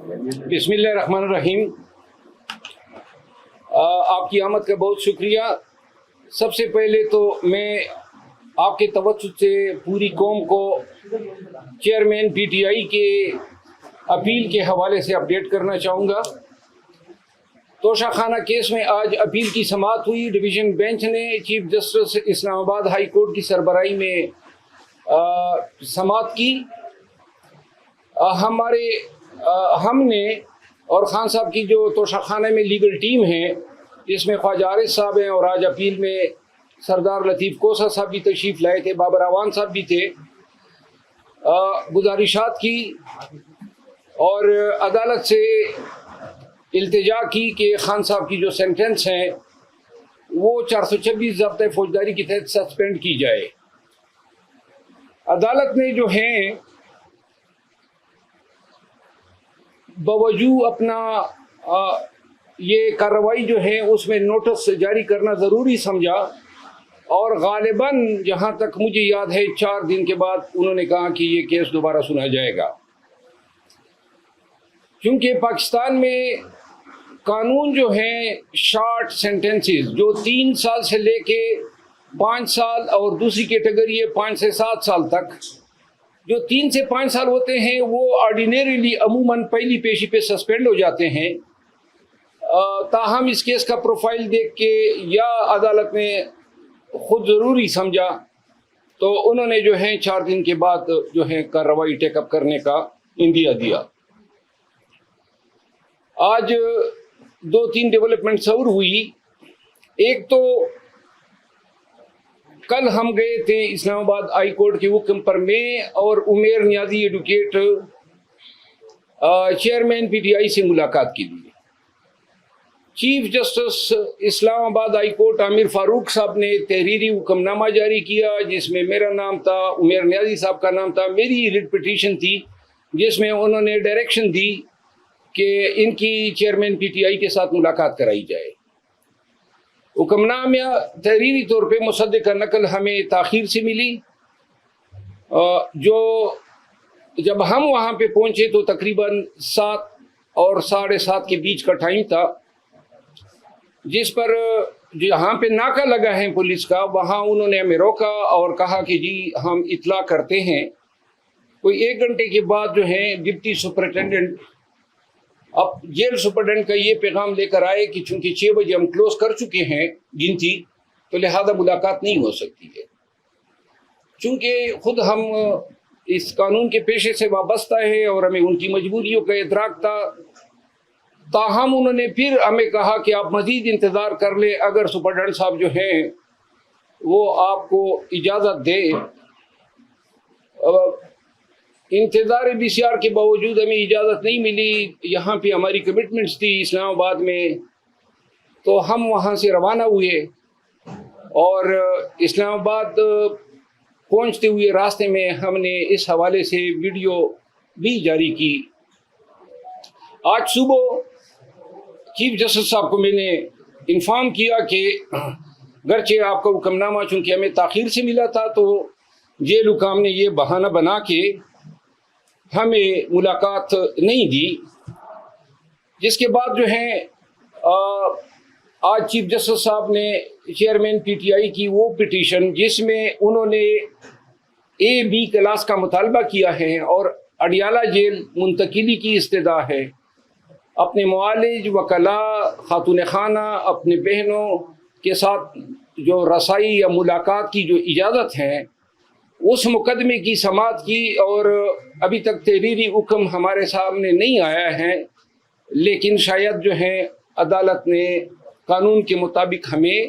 بسم اللہ الرحمن الرحیم۔ آپ کی آمد کا بہت شکریہ۔ سب سے پہلے تو میں آپ کے توسط سے پوری قوم کو چیئرمین پی ٹی آئی کے اپیل کے حوالے سے اپڈیٹ کرنا چاہوں گا۔ توشہ خانہ کیس میں آج اپیل کی سماعت ہوئی۔ ڈویژن بینچ نے چیف جسٹس اسلام آباد ہائی کورٹ کی سربراہی میں سماعت کی۔ ہم نے اور خان صاحب کی جو توشہ خانہ میں لیگل ٹیم ہے، جس میں خواجہ عارض صاحب ہیں، اور آج اپیل میں سردار لطیف کوسہ صاحب بھی تشریف لائے تھے، بابر اعوان صاحب بھی تھے، گزارشات کی اور عدالت سے التجا کی کہ خان صاحب کی جو سینٹنس ہیں وہ 426 ضابطۂ فوجداری کے تحت سسپینڈ کی جائے۔ عدالت نے جو ہیں باوجود اپنا یہ کارروائی جو ہے اس میں نوٹس جاری کرنا ضروری سمجھا، اور غالباً جہاں تک مجھے یاد ہے 4 دن کے بعد انہوں نے کہا کہ یہ کیس دوبارہ سنا جائے گا۔ چونکہ پاکستان میں قانون جو ہیں شارٹ سینٹنسز جو 3 سال سے لے کے 5 سال اور دوسری کیٹیگری ہے 5 سے 7 سال تک، جو 3 سے 5 سال ہوتے ہیں وہ آرڈینریلی عموماً پہلی پیشی پہ سسپینڈ ہو جاتے ہیں۔ تاہم اس کیس کا پروفائل دیکھ کے یا عدالت نے خود ضروری سمجھا تو انہوں نے جو ہے 4 دن کے بعد جو ہے کارروائی ٹیک اپ کرنے کا اندیا دیا۔ آج 2-3 ڈیولپمنٹس اور ہوئی۔ ایک تو کل ہم گئے تھے اسلام آباد ہائی کورٹ کے حکم پر، میں اور Umair Niazi advocate chairman P T I سے ملاقات کے لیے۔ چیف جسٹس اسلام آباد ہائی کورٹ عامر فاروق صاحب نے تحریری حکم نامہ جاری کیا جس میں میرا نام تھا، عمیر نیازی صاحب کا نام تھا، میری ریٹ پٹیشن تھی جس میں انہوں نے ڈائریکشن دی کہ ان کی چیئرمین پی ٹی آئی کے ساتھ ملاقات کرائی جائے۔ حکم نامہ تحریری طور پہ مصدقہ نقل ہمیں تاخیر سے ملی، جو جب ہم وہاں پہ پہنچے تو تقریباً 7 اور 7:30 کے بیچ کا ٹائم تھا، جس پر جہاں پہ ناکہ لگا ہے پولیس کا وہاں انہوں نے ہمیں روکا اور کہا کہ جی ہم اطلاع کرتے ہیں۔ کوئی 1 گھنٹے کے بعد جو ہے ڈپٹی سپرنٹینڈنٹ اب جیل سپرنٹینڈنٹ کا یہ پیغام لے کر آئے کہ چونکہ 6 بجے ہم کلوز کر چکے ہیں گنتی، تو لہذا ملاقات نہیں ہو سکتی ہے۔ چونکہ خود ہم اس قانون کے پیشے سے وابستہ ہے اور ہمیں ان کی مجبوریوں کا ادراک تھا، تاہم انہوں نے پھر ہمیں کہا کہ آپ مزید انتظار کر لیں، اگر سپرنٹینڈنٹ صاحب جو ہیں وہ آپ کو اجازت دے۔ انتظار BCR کے باوجود ہمیں اجازت نہیں ملی، یہاں پہ ہماری کمٹمنٹس تھی اسلام آباد میں، تو ہم وہاں سے روانہ ہوئے اور اسلام آباد پہنچتے ہوئے راستے میں ہم نے اس حوالے سے ویڈیو بھی جاری کی۔ آج صبح چیف جسٹس صاحب کو میں نے انفارم کیا کہ گرچہ آپ کا حکم نامہ چونکہ ہمیں تاخیر سے ملا تھا تو جیل حکام نے یہ بہانہ بنا کے ہمیں ملاقات نہیں دی، جس کے بعد جو ہے آج چیف جسٹس صاحب نے چیئرمین پی ٹی آئی کی وہ پٹیشن جس میں انہوں نے A-B کلاس کا مطالبہ کیا ہے اور اڈیالہ جیل منتقلی کی استدعا ہے، اپنے معالج، وکلاء، خاتون خانہ، اپنے بہنوں کے ساتھ جو رسائی یا ملاقات کی جو اجازت ہے اس مقدمے کی سماعت کی، اور ابھی تک تحریری حکم ہمارے سامنے نہیں آیا ہے، لیکن شاید جو ہے عدالت نے قانون کے مطابق ہمیں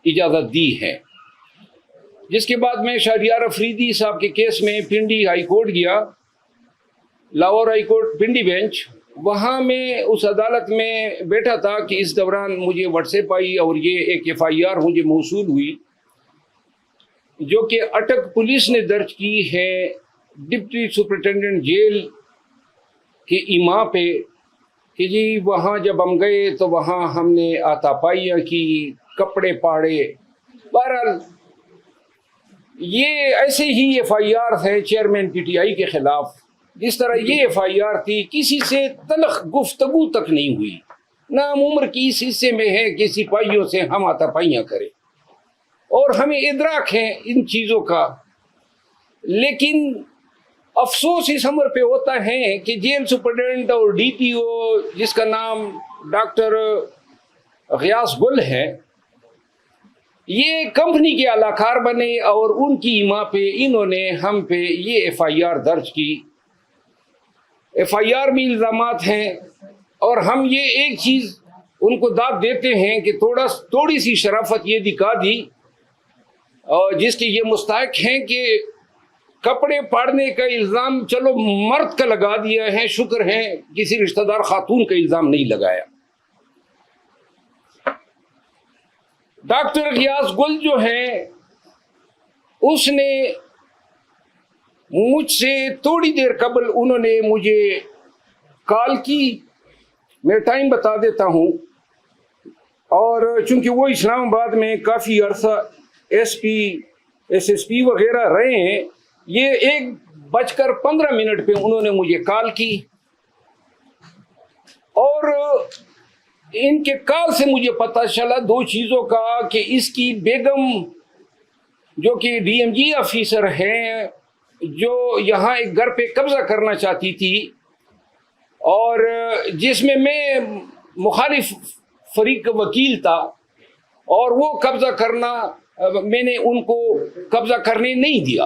اجازت دی ہے۔ جس کے بعد میں شہریار افریدی صاحب کے کیس میں پنڈی ہائی کورٹ گیا، Lahore high court Pindi bench, وہاں میں اس عدالت میں بیٹھا تھا کہ اس دوران مجھے واٹس ایپ آئی اور یہ ایک FIR مجھے موصول ہوئی جو کہ اٹک پولیس نے درج کی ہے ڈپٹی سپرنٹینڈنٹ جیل کے ایما پہ کہ جی وہاں جب ہم گئے تو وہاں ہم نے آتا پائیاں کی، کپڑے پاڑے۔ بہرحال یہ ایسے ہی FIR ہے چیئرمین PTI کے خلاف جس طرح یہ ایف آئی آر تھی، کسی سے تلخ گفتگو تک نہیں ہوئی، نہ ہم عمر کی اس حصے میں ہے کہ سپاہیوں سے ہم آتا پائیاں کریں، اور ہمیں ادراک ہے ان چیزوں کا، لیکن افسوس اس عمر پہ ہوتا ہے کہ جیل سپرڈنٹ اور ڈی پی او جس کا نام ڈاکٹر غیاث گل ہے، یہ کمپنی کے اعلی کار بنے اور ان کی ایما پہ انہوں نے ہم پہ یہ ایف آئی آر درج کی۔ ایف آئی آر میں الزامات ہیں، اور ہم یہ ایک چیز ان کو داد دیتے ہیں کہ تھوڑی سی شرافت یہ دکھا دی، اور جس کے یہ مستحق ہیں کہ کپڑے پاڑنے کا الزام چلو مرد کا لگا دیا ہے، شکر ہے کسی رشتہ دار خاتون کا الزام نہیں لگایا۔ ڈاکٹر غیاث گل جو ہے، اس نے مجھ سے تھوڑی دیر قبل انہوں نے مجھے کال کی، میں ٹائم بتا دیتا ہوں، اور چونکہ وہ اسلام آباد میں کافی عرصہ S P S S P وغیرہ رہے ہیں، یہ 1:15 پہ انہوں نے مجھے کال کی، اور ان کے کال سے مجھے پتہ چلا دو چیزوں کا، کہ اس کی بیگم جو کہ ڈی ایم جی آفیسر ہیں، جو یہاں ایک گھر پہ قبضہ کرنا چاہتی تھی، اور جس میں مخالف فریق کا وکیل تھا، اور وہ قبضہ کرنا میں نے ان کو قبضہ کرنے نہیں دیا،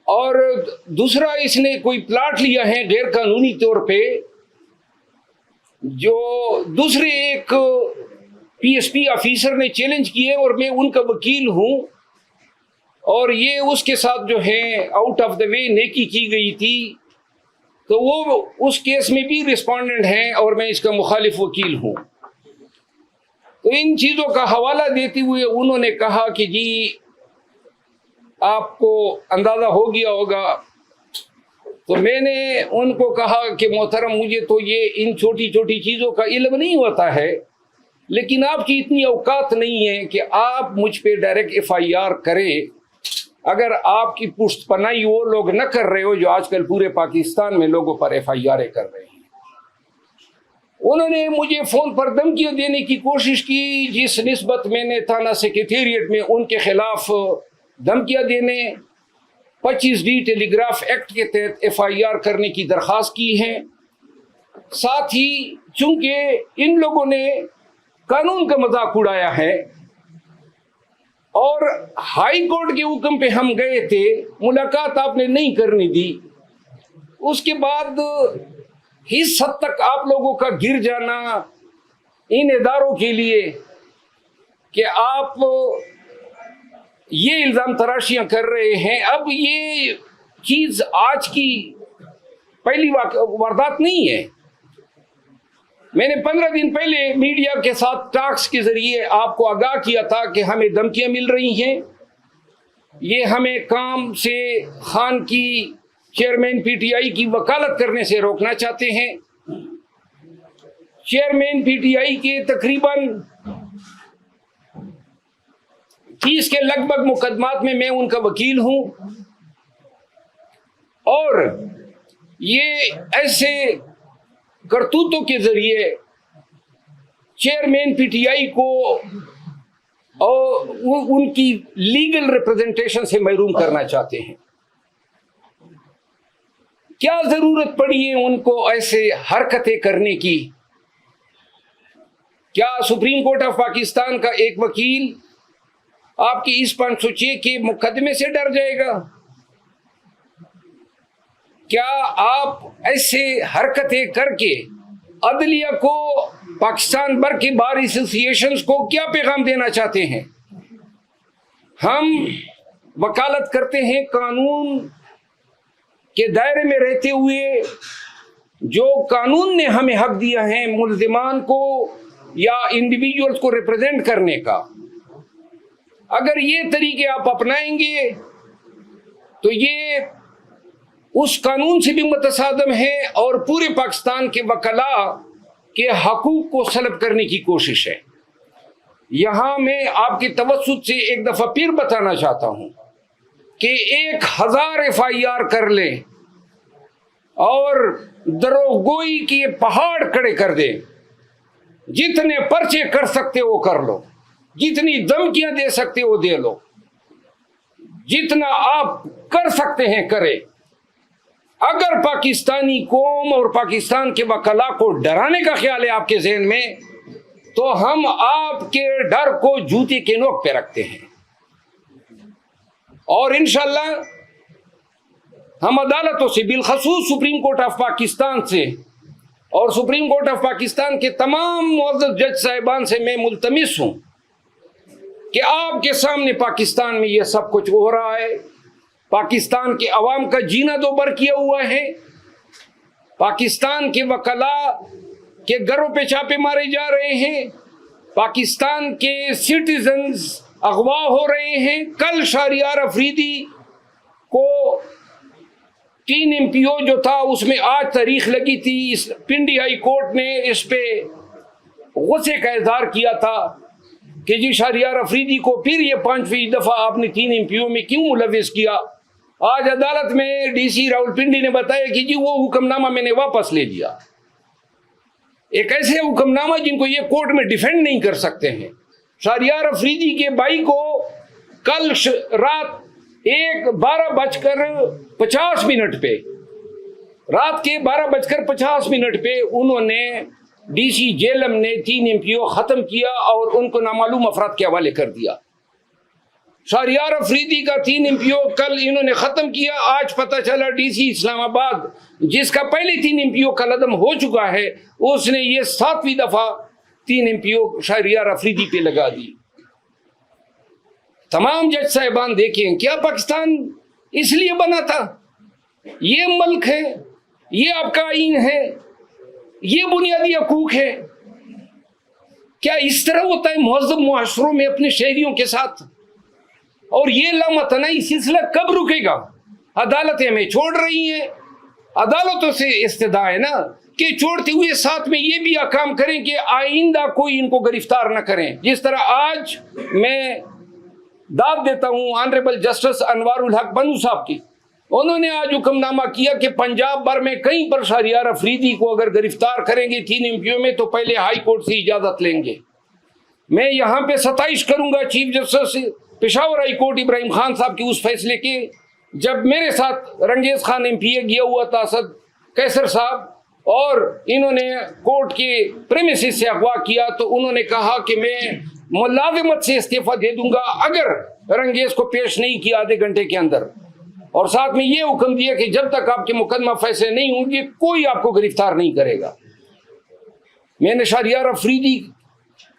اور دوسرا اس نے کوئی پلاٹ لیا ہے غیر قانونی طور پہ، جو دوسرے ایک پی ایس پی آفیسر نے چیلنج کیے، اور میں ان کا وکیل ہوں، اور یہ اس کے ساتھ جو ہے آؤٹ آف دا وے نیکی کی گئی تھی، تو وہ اس کیس میں بھی رسپونڈنٹ ہیں، اور میں اس کا مخالف وکیل ہوں۔ تو ان چیزوں کا حوالہ دیتے ہوئے انہوں نے کہا کہ جی آپ کو اندازہ ہو گیا ہوگا، تو میں نے ان کو کہا کہ محترم مجھے تو یہ ان چھوٹی چھوٹی چیزوں کا علم نہیں ہوتا ہے، لیکن آپ کی اتنی اوقات نہیں ہے کہ آپ مجھ پہ ڈائریکٹ ایف آئی آر کریں، اگر آپ کی پشت پناہی وہ لوگ نہ کر رہے ہو جو آج کل پورے پاکستان میں لوگوں پر ایف آئی آر کر رہے ہیں۔ انہوں نے مجھے فون پر دھمکیاں دینے کی کوشش کی، جس نسبت میں نے تھانہ سیکریٹریٹ میں ان کے خلاف دھمکیاں دینے 25D ٹیلی گراف ایکٹ کے تحت ایف آئی آر کرنے کی درخواست کی ہے۔ ساتھ ہی چونکہ ان لوگوں نے قانون کا مذاق اڑایا ہے، اور ہائی کورٹ کے حکم پہ ہم گئے تھے، ملاقات آپ نے نہیں کرنی دی، اس کے بعد اس حد تک آپ لوگوں کا گر جانا ان اداروں کے لیے کہ آپ یہ الزام تراشیاں کر رہے ہیں۔ اب یہ چیز آج کی پہلی واردات نہیں ہے، میں نے 15 دن پہلے میڈیا کے ساتھ ٹاکس کے ذریعے آپ کو آگاہ کیا تھا کہ ہمیں دھمکیاں مل رہی ہیں، یہ ہمیں کام سے خان کی چیئرمین پی ٹی آئی کی وکالت کرنے سے روکنا چاہتے ہیں۔ چیئرمین پی ٹی آئی کے تقریباً 30 کے لگ بھگ مقدمات میں ان کا وکیل ہوں، اور یہ ایسے کرتوتوں کے ذریعے چیئرمین پی ٹی آئی کو اور ان کی لیگل ریپرزنٹیشن سے محروم کرنا چاہتے ہیں۔ کیا ضرورت پڑی ہے ان کو ایسے حرکتیں کرنے کی؟ کیا سپریم کورٹ آف پاکستان کا ایک وکیل آپ کی اس 506 کے مقدمے سے ڈر جائے گا؟ کیا آپ ایسے حرکتیں کر کے عدلیہ کو، پاکستان بھر کے بار ایسوسییشنز کو کیا پیغام دینا چاہتے ہیں؟ ہم وکالت کرتے ہیں قانون کے دائرے میں رہتے ہوئے، جو قانون نے ہمیں حق دیا ہے ملزمان کو یا انڈیویجولز کو ریپرزینٹ کرنے کا۔ اگر یہ طریقے آپ اپنائیں گے تو یہ اس قانون سے بھی متصادم ہے، اور پورے پاکستان کے وکلاء کے حقوق کو سلب کرنے کی کوشش ہے۔ یہاں میں آپ کے توسط سے ایک دفعہ پھر بتانا چاہتا ہوں کہ 1000 FIR کر لیں اور دروغگوئی کی پہاڑ کھڑے کر دیں، جتنے پرچے کر سکتے وہ کر لو، جتنی دھمکیاں دے سکتے وہ دے لو، جتنا آپ کر سکتے ہیں کرے۔ اگر پاکستانی قوم اور پاکستان کے وکلاء کو ڈرانے کا خیال ہے آپ کے ذہن میں، تو ہم آپ کے ڈر کو جوتے کے نوک پہ رکھتے ہیں، اور انشاءاللہ ہم عدالتوں سے، بالخصوص سپریم کورٹ آف پاکستان سے اور سپریم کورٹ آف پاکستان کے تمام معزز جج صاحبان سے میں ملتمس ہوں کہ آپ کے سامنے پاکستان میں یہ سب کچھ ہو رہا ہے، پاکستان کے عوام کا جینا دوبر کیا ہوا ہے، پاکستان کے وکلاء کے گھروں پہ چھاپے مارے جا رہے ہیں، پاکستان کے سٹیزنز اغوا ہو رہے ہیں۔ کل شہریار افریدی کو 3 MPO جو تھا اس میں آج تاریخ لگی تھی، پنڈی ہائی کورٹ نے اس پہ غصے کا اظہار کیا تھا کہ جی شہریار افریدی کو پھر یہ 5ویں دفعہ آپ نے 3 MPO میں کیوں ملوث کیا۔ آج عدالت میں DC راولپنڈی نے بتایا کہ جی وہ حکم نامہ میں نے واپس لے لیا۔ ایک ایسے حکم نامہ جن کو یہ کورٹ میں ڈیفینڈ نہیں کر سکتے ہیں۔ شہریار افریدی کے بھائی کو کل رات 12:50 پہ رات کے 12:50 پہ انہوں نے DC جیلم نے 3 MPO ختم کیا اور ان کو نامعلوم افراد کے حوالے کر دیا۔ شہریار افریدی کا 3 MPO کل انہوں نے ختم کیا، آج پتہ چلا DC اسلام آباد جس کا پہلے 3 MPO کا عدم ہو چکا ہے، اس نے یہ 7ویں دفعہ 3 MPO شہریار افریدی پہ لگا دی۔ تمام جج صاحبان دیکھیں، کیا پاکستان اس لیے بنا تھا؟ یہ ملک ہے، یہ آپ کا آئین ہے، یہ بنیادی حقوق ہے۔ کیا اس طرح ہوتا ہے مہذب معاشروں میں اپنے شہریوں کے ساتھ؟ اور یہ لامتناہی سلسلہ کب رکے گا؟ عدالتیں ہمیں چھوڑ رہی ہیں، عدالتوں سے استدعا ہے نا کہ چھوڑتے ہوئے ساتھ میں یہ بھی کام کریں کہ آئندہ کوئی ان کو گرفتار نہ کریں۔ جس طرح آج میں داد دیتا ہوں آنریبل جسٹس انوار الحق بنو صاحب کی، انہوں نے آج حکم نامہ کیا کہ پنجاب بھر میں کہیں پر شہریار افریدی کو اگر گرفتار کریں گے 3 MPO میں تو پہلے ہائی کورٹ سے اجازت لیں گے۔ میں یہاں پہ ستائش کروں گا chief justice Peshawar high court Ibrahim Khan صاحب کی اس فیصلے کے، جب میرے ساتھ رنگیز خان MPA گیا ہوا تھا، اسد کیسر صاحب، اور انہوں نے کورٹ کے پریمیسز سے اغوا کیا، تو انہوں نے کہا کہ میں ملازمت سے استعفیٰ دے دوں گا اگر رنگیز کو پیش نہیں کیا آدھے گھنٹے کے اندر، اور ساتھ میں یہ حکم دیا کہ جب تک آپ کے مقدمہ فیصلے نہیں ہوں گے کوئی آپ کو گرفتار نہیں کرے گا۔ میں نے شہریار افریدی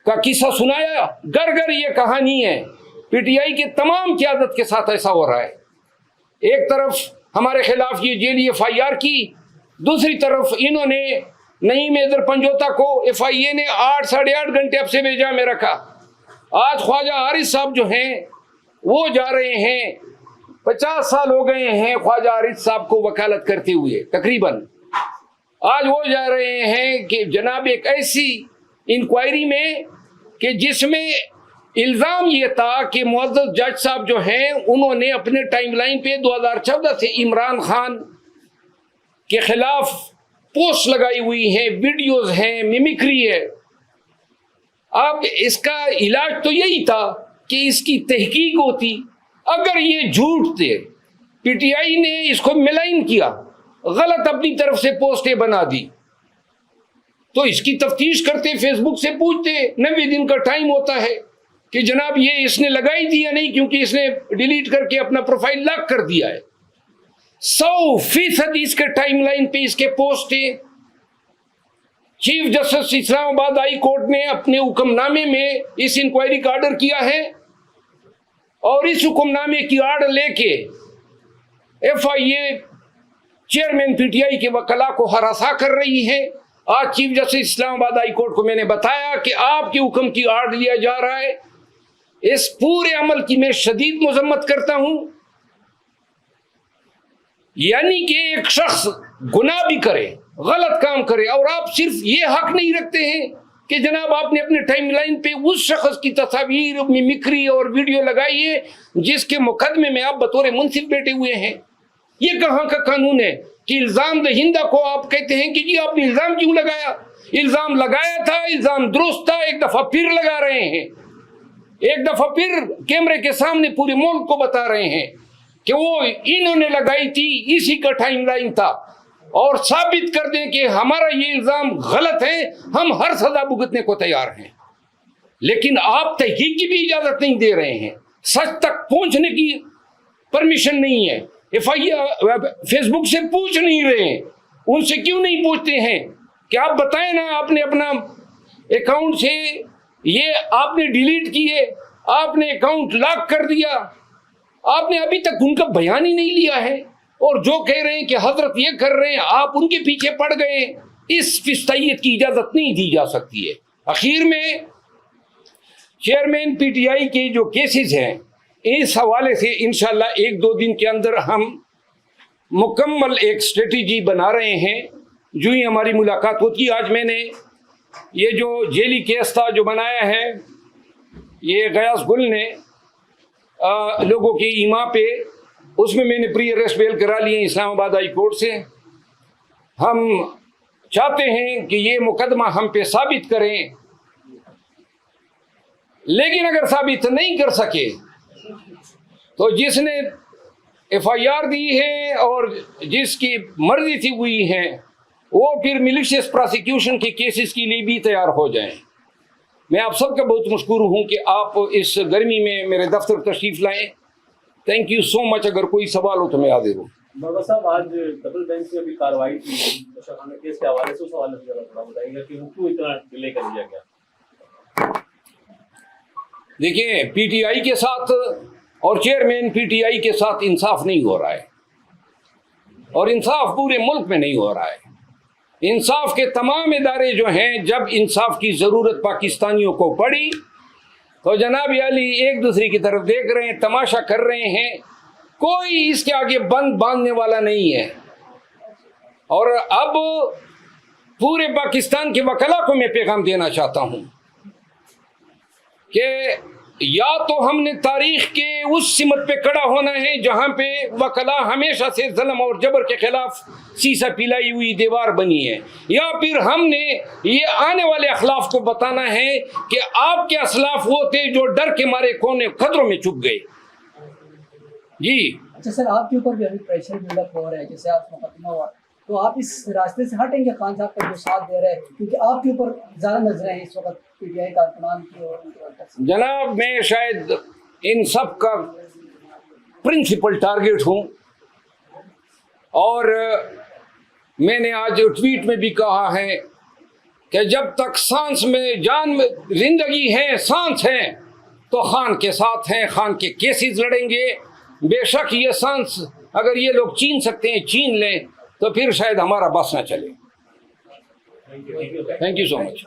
کا قصہ سنایا، گھر گھر یہ کہانی ہے، PTI کے تمام قیادت کے ساتھ ایسا ہو رہا ہے۔ ایک طرف ہمارے خلاف یہ جیلی FIR کی، دوسری طرف انہوں نے نعیم حیدر پنجوتا کو FIA نے 8-8.5 گھنٹے اب سے بھیجا میں رکھا۔ آج خواجہ حارث صاحب جو ہیں وہ جا رہے ہیں، 50 سال ہو گئے ہیں خواجہ حارث صاحب کو وکالت کرتے ہوئے تقریباً، آج وہ جا رہے ہیں کہ جناب ایک ایسی انکوائری میں کہ جس میں الزام یہ تھا کہ معزز جج صاحب جو ہیں انہوں نے اپنے ٹائم لائن پہ 2014 سے عمران خان کے خلاف پوسٹ لگائی ہوئی ہیں، ویڈیوز ہیں، میمکری ہے۔ اب اس کا علاج تو یہی تھا کہ اس کی تحقیق ہوتی، اگر یہ جھوٹ تھے، PTI نے اس کو ملائن کیا، غلط اپنی طرف سے پوسٹیں بنا دی، تو اس کی تفتیش کرتے، فیس بک سے پوچھتے، 90 دن کا ٹائم ہوتا ہے کہ جناب یہ اس نے لگائی دی یا نہیں، کیونکہ اس نے ڈیلیٹ کر کے اپنا پروفائل لاک کر دیا ہے۔ 100% اس کے ٹائم لائن پہ اس کے پوسٹیں۔ چیف جسٹس اسلام آباد ہائی کورٹ نے اپنے حکم نامے میں اس انکوائری کا آرڈر کیا ہے، اور اس حکم نامے کی آڑ لے کے FIA چیئرمین PTI کے وکلاء کو ہراساں کر رہی ہے۔ آج چیف جسٹس اسلام آباد ہائی کورٹ کو میں نے بتایا کہ آپ کے حکم کی آڑ لیا جا رہا ہے، اس پورے عمل کی میں شدید مذمت کرتا ہوں۔ یعنی کہ ایک شخص گناہ بھی کرے، غلط کام کرے، اور آپ صرف یہ حق نہیں رکھتے ہیں کہ جناب آپ نے اپنے ٹائم لائن پہ اس شخص کی تصاویر ممکری اور ویڈیو لگائی ہے جس کے مقدمے میں آپ بطور منصف بیٹھے ہوئے ہیں. یہ کہاں کا قانون ہے کہ الزام دہندہ کو آپ کہتے ہیں کہ جی آپ نے الزام کیوں لگایا؟ الزام لگایا تھا، الزام درست تھا، ایک دفعہ پھر لگا رہے ہیں، ایک دفعہ پھر کیمرے کے سامنے پورے ملک کو بتا رہے ہیں کہ وہ انہوں نے لگائی تھی، اسی کا ٹائم لائن تھا، اور ثابت کر دیں کہ ہمارا یہ الزام غلط ہے، ہم ہر سزا بھگتنے کو تیار ہیں. لیکن آپ تحقیق کی بھی اجازت نہیں دے رہے ہیں، سچ تک پہنچنے کی پرمیشن نہیں ہے. فیس بک سے پوچھ نہیں رہے ہیں، ان سے کیوں نہیں پوچھتے ہیں کہ آپ بتائیں نا، آپ نے اپنا اکاؤنٹ سے یہ آپ نے ڈیلیٹ کیے، آپ نے اکاؤنٹ لاک کر دیا، آپ نے ابھی تک ان کا بیان ہی نہیں لیا ہے، اور جو کہہ رہے ہیں کہ حضرت یہ کر رہے ہیں آپ ان کے پیچھے پڑ گئے. اس فستائیت کی اجازت نہیں دی جا سکتی ہے. اخیر میں چیئرمین پی ٹی آئی کے جو کیسز ہیں اس حوالے سے انشاءاللہ 1-2 دن کے اندر ہم مکمل ایک اسٹریٹجی بنا رہے ہیں. جو ہی ہماری ملاقات ہوتی ہے، آج میں نے یہ جو جیلی کیس تھا جو بنایا ہے یہ غیاث گل نے لوگوں کی ایما پہ، اس میں نے پری اریسٹ بیل کرا لیے اسلام آباد ہائی کورٹ سے. ہم چاہتے ہیں کہ یہ مقدمہ ہم پہ ثابت کریں، لیکن اگر ثابت نہیں کر سکے تو جس نے ایف آئی آر دی ہے اور جس کی مرضی سے ہوئی ہے وہ پھر ملیشیس پراسیکیوشن کے کیسز کے لیے بھی تیار ہو جائیں. میں آپ سب کا بہت مشکور ہوں کہ آپ اس گرمی میں میرے دفتر تشریف لائیں. تھینک یو سو مچ. اگر کوئی سوال ہو تو میں حاضر ہوں. بابا صاحب، آج ڈبل بینچ میں بھی کارروائی کی بشر خانہ کیس کے حوالے سے، اس حوالے سے ذرا تھوڑا بتائیے گا کہ وہ کیوں اتنا ڈیلے کر دیا گیا؟ دیکھیں، پی ٹی آئی کے ساتھ اور چیئرمین پی ٹی آئی کے ساتھ انصاف نہیں ہو رہا ہے، اور انصاف پورے ملک میں نہیں ہو رہا ہے. انصاف کے تمام ادارے جو ہیں، جب انصاف کی ضرورت پاکستانیوں کو پڑی تو جناب علی ایک دوسرے کی طرف دیکھ رہے ہیں، تماشا کر رہے ہیں. کوئی اس کے آگے بند باندھنے والا نہیں ہے. اور اب پورے پاکستان کے وکلا کو میں پیغام دینا چاہتا ہوں کہ یا تو ہم نے تاریخ کے اس سمت پہ کھڑا ہونا ہے جہاں پہ وکلا ہمیشہ سے ظلم اور جبر کے خلاف سیسا پلائی ہوئی دیوار بنی ہے، یا پھر ہم نے یہ آنے والے اخلاف کو بتانا ہے کہ آپ کے اسلاف وہ تھے جو ڈر کے مارے کونے خطروں میں چھپ گئے. جی اچھا سر، آپ کے اوپر بھی ابھی پریشر بلڈ اپ ہو رہا ہے، جیسے آپ مقدمہ ہوا، تو آپ اس راستے سے ہٹیں گے خان صاحب کا جو ساتھ دے رہے ہیں، کیونکہ آپ کے اوپر زیادہ نظریں ہیں اس وقت پی ٹی آئی کارکنان کی اور ان کے. جناب، میں شاید ان سب کا پرنسپل ٹارگیٹ ہوں، اور میں نے آج ٹویٹ میں بھی کہا ہے کہ جب تک سانس میں جان میں زندگی ہے، سانس ہے، تو خان کے ساتھ ہیں، خان کے کیسز لڑیں گے. بے شک یہ سانس اگر یہ لوگ چھین سکتے ہیں چھین لیں، تو پھر شاید ہمارا بس نہ چلے. Thank you so much.